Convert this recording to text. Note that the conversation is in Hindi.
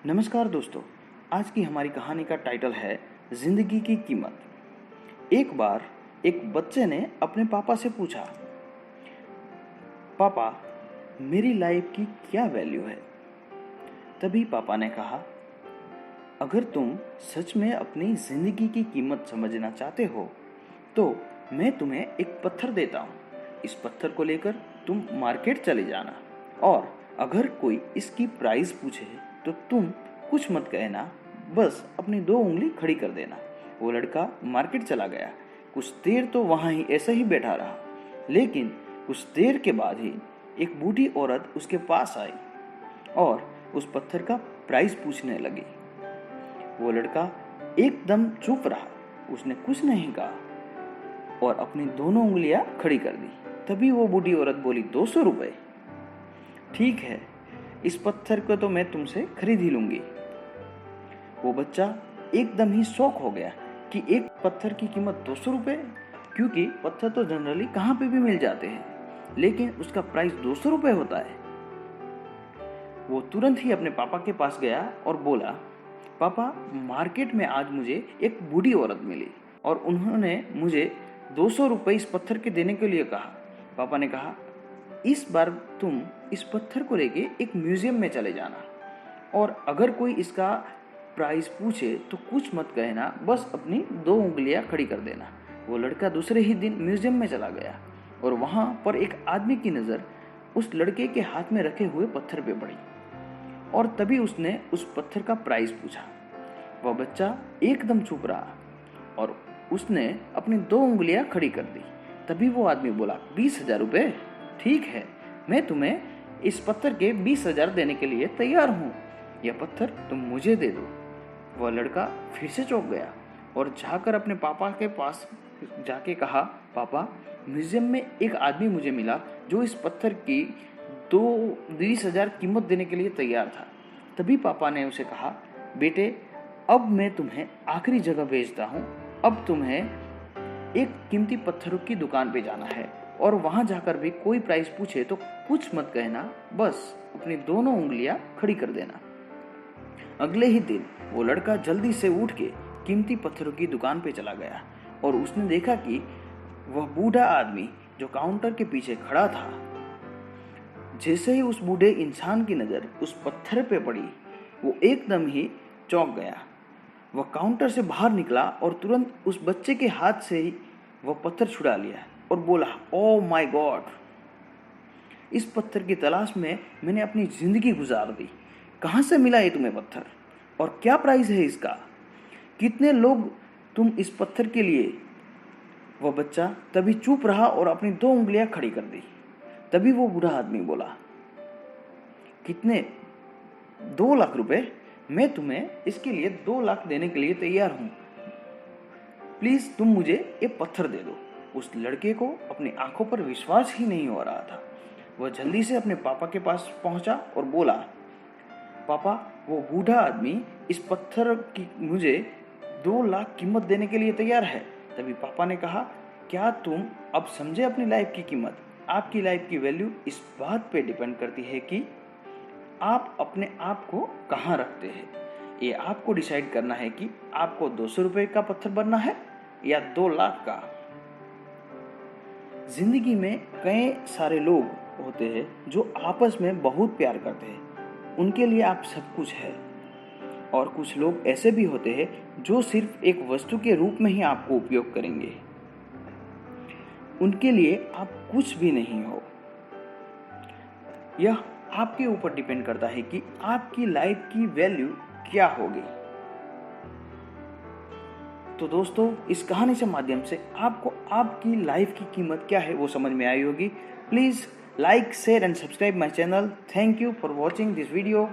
नमस्कार दोस्तों, आज की हमारी कहानी का टाइटल है जिंदगी की कीमत। एक बार एक बच्चे ने अपने पापा से पूछा, पापा मेरी लाइफ की क्या वैल्यू है। तभी पापा ने कहा, अगर तुम सच में अपनी जिंदगी की कीमत समझना चाहते हो तो मैं तुम्हें एक पत्थर देता हूँ। इस पत्थर को लेकर तुम मार्केट चले जाना और अगर कोई इसकी प्राइस पूछे तो तुम कुछ मत कहना, बस अपनी 2 उंगली खड़ी कर देना। वो लड़का मार्केट चला गया। कुछ देर तो वहां ही ऐसे ही बैठा रहा, लेकिन कुछ देर के बाद ही एक बूढ़ी औरत उसके पास आई और उस पत्थर का प्राइस पूछने लगी। वो लड़का एकदम चुप रहा, उसने कुछ नहीं कहा और अपनी दोनों उंगलियां खड़ी कर दी। तभी वो बूढ़ी औरत बोली, 200 रुपए? ठीक है, इस पत्थर को तो मैं तुमसे खरीद ही लूंगी। वो बच्चा एकदम ही शॉक हो गया कि एक पत्थर की कीमत 200 रुपए, क्योंकि पत्थर तो जनरली कहाँ पे भी मिल जाते हैं, लेकिन उसका प्राइस 200 रुपए होता है। वो तुरंत ही अपने पापा के पास गया और बोला, पापा मार्केट में आज मुझे एक बूढ़ी औरत मिली और उन्होंने मुझे 200 रुपए इस पत्थर के देने के लिए कहा। पापा ने कहा, इस बार तुम इस पत्थर को लेके एक म्यूजियम में चले जाना और अगर कोई इसका प्राइस पूछे तो कुछ मत कहना, बस अपनी 2 उंगलियां खड़ी कर देना। वो लड़का दूसरे ही दिन म्यूजियम में चला गया और वहां पर एक आदमी की नज़र उस लड़के के हाथ में रखे हुए पत्थर पे पड़ी और तभी उसने उस पत्थर का प्राइस पूछा। वह बच्चा एकदम चुप रहा और उसने अपनी 2 उंगलियां खड़ी कर दी। तभी वो आदमी बोला, 20,000 रुपये? ठीक है, मैं तुम्हें इस पत्थर के 20,000 देने के लिए तैयार हूँ। यह पत्थर तुम मुझे दे दो। वह लड़का फिर से चौंक गया और जाकर अपने पापा के पास जाके कहा, पापा म्यूजियम में एक आदमी मुझे मिला जो इस पत्थर की 20,000 कीमत देने के लिए तैयार था। तभी पापा ने उसे कहा, बेटे अब मैं तुम्हें आखिरी जगह भेजता हूँ। अब तुम्हें एक कीमती पत्थरों की दुकान पे जाना है और वहां जाकर भी कोई प्राइस पूछे तो कुछ मत कहना, बस अपनी दोनों उंगलियां खड़ी कर देना। अगले ही दिन वो लड़का जल्दी से उठ के कीमती पत्थरों की दुकान पे चला गया और उसने देखा कि वह बूढ़ा आदमी जो काउंटर के पीछे खड़ा था, जैसे ही उस बूढ़े इंसान की नज़र उस पत्थर पे पड़ी, वो एकदम ही चौंक गया। वह काउंटर से बाहर निकला और तुरंत उस बच्चे के हाथ से ही वह पत्थर छुड़ा लिया और बोला, ओह माय गॉड, इस पत्थर की तलाश में मैंने अपनी जिंदगी गुजार दी। कहाँ से मिला ये तुम्हें पत्थर और क्या प्राइस है इसका? कितने लोग तुम इस पत्थर के लिए? वह बच्चा तभी चुप रहा और अपनी 2 उंगलियां खड़ी कर दी। तभी वो बूढ़ा आदमी बोला, कितने? 2 लाख रुपए? मैं तुम्हें इसके लिए 2 लाख देने के लिए तैयार हूं। प्लीज तुम मुझे ये पत्थर दे दो। उस लड़के को अपनी आंखों पर विश्वास ही नहीं हो रहा था। वह जल्दी से अपने पापा के पास पहुंचा और बोला, पापा वो बूढ़ा आदमी इस पत्थर की मुझे 2 लाख कीमत देने के लिए तैयार है। तभी पापा ने कहा, क्या तुम अब समझे अपनी लाइफ की कीमत? आपकी लाइफ की वैल्यू इस बात पे डिपेंड करती है कि आप अपने आप को कहाँ रखते हैं। ये आपको डिसाइड करना है कि आपको 200 रुपए का पत्थर बनना है या 2 लाख का। जिंदगी में कई सारे लोग होते हैं जो आपस में बहुत प्यार करते हैं, उनके लिए आप सब कुछ है, और कुछ लोग ऐसे भी होते हैं जो सिर्फ एक वस्तु के रूप में ही आपको उपयोग करेंगे, उनके लिए आप कुछ भी नहीं हो। यह आपके ऊपर डिपेंड करता है कि आपकी लाइफ की वैल्यू क्या होगी। तो दोस्तों, इस कहानी के माध्यम से आपको आपकी लाइफ की कीमत क्या है वो समझ में आई होगी। Please like, share and subscribe my channel. Thank you for watching this video.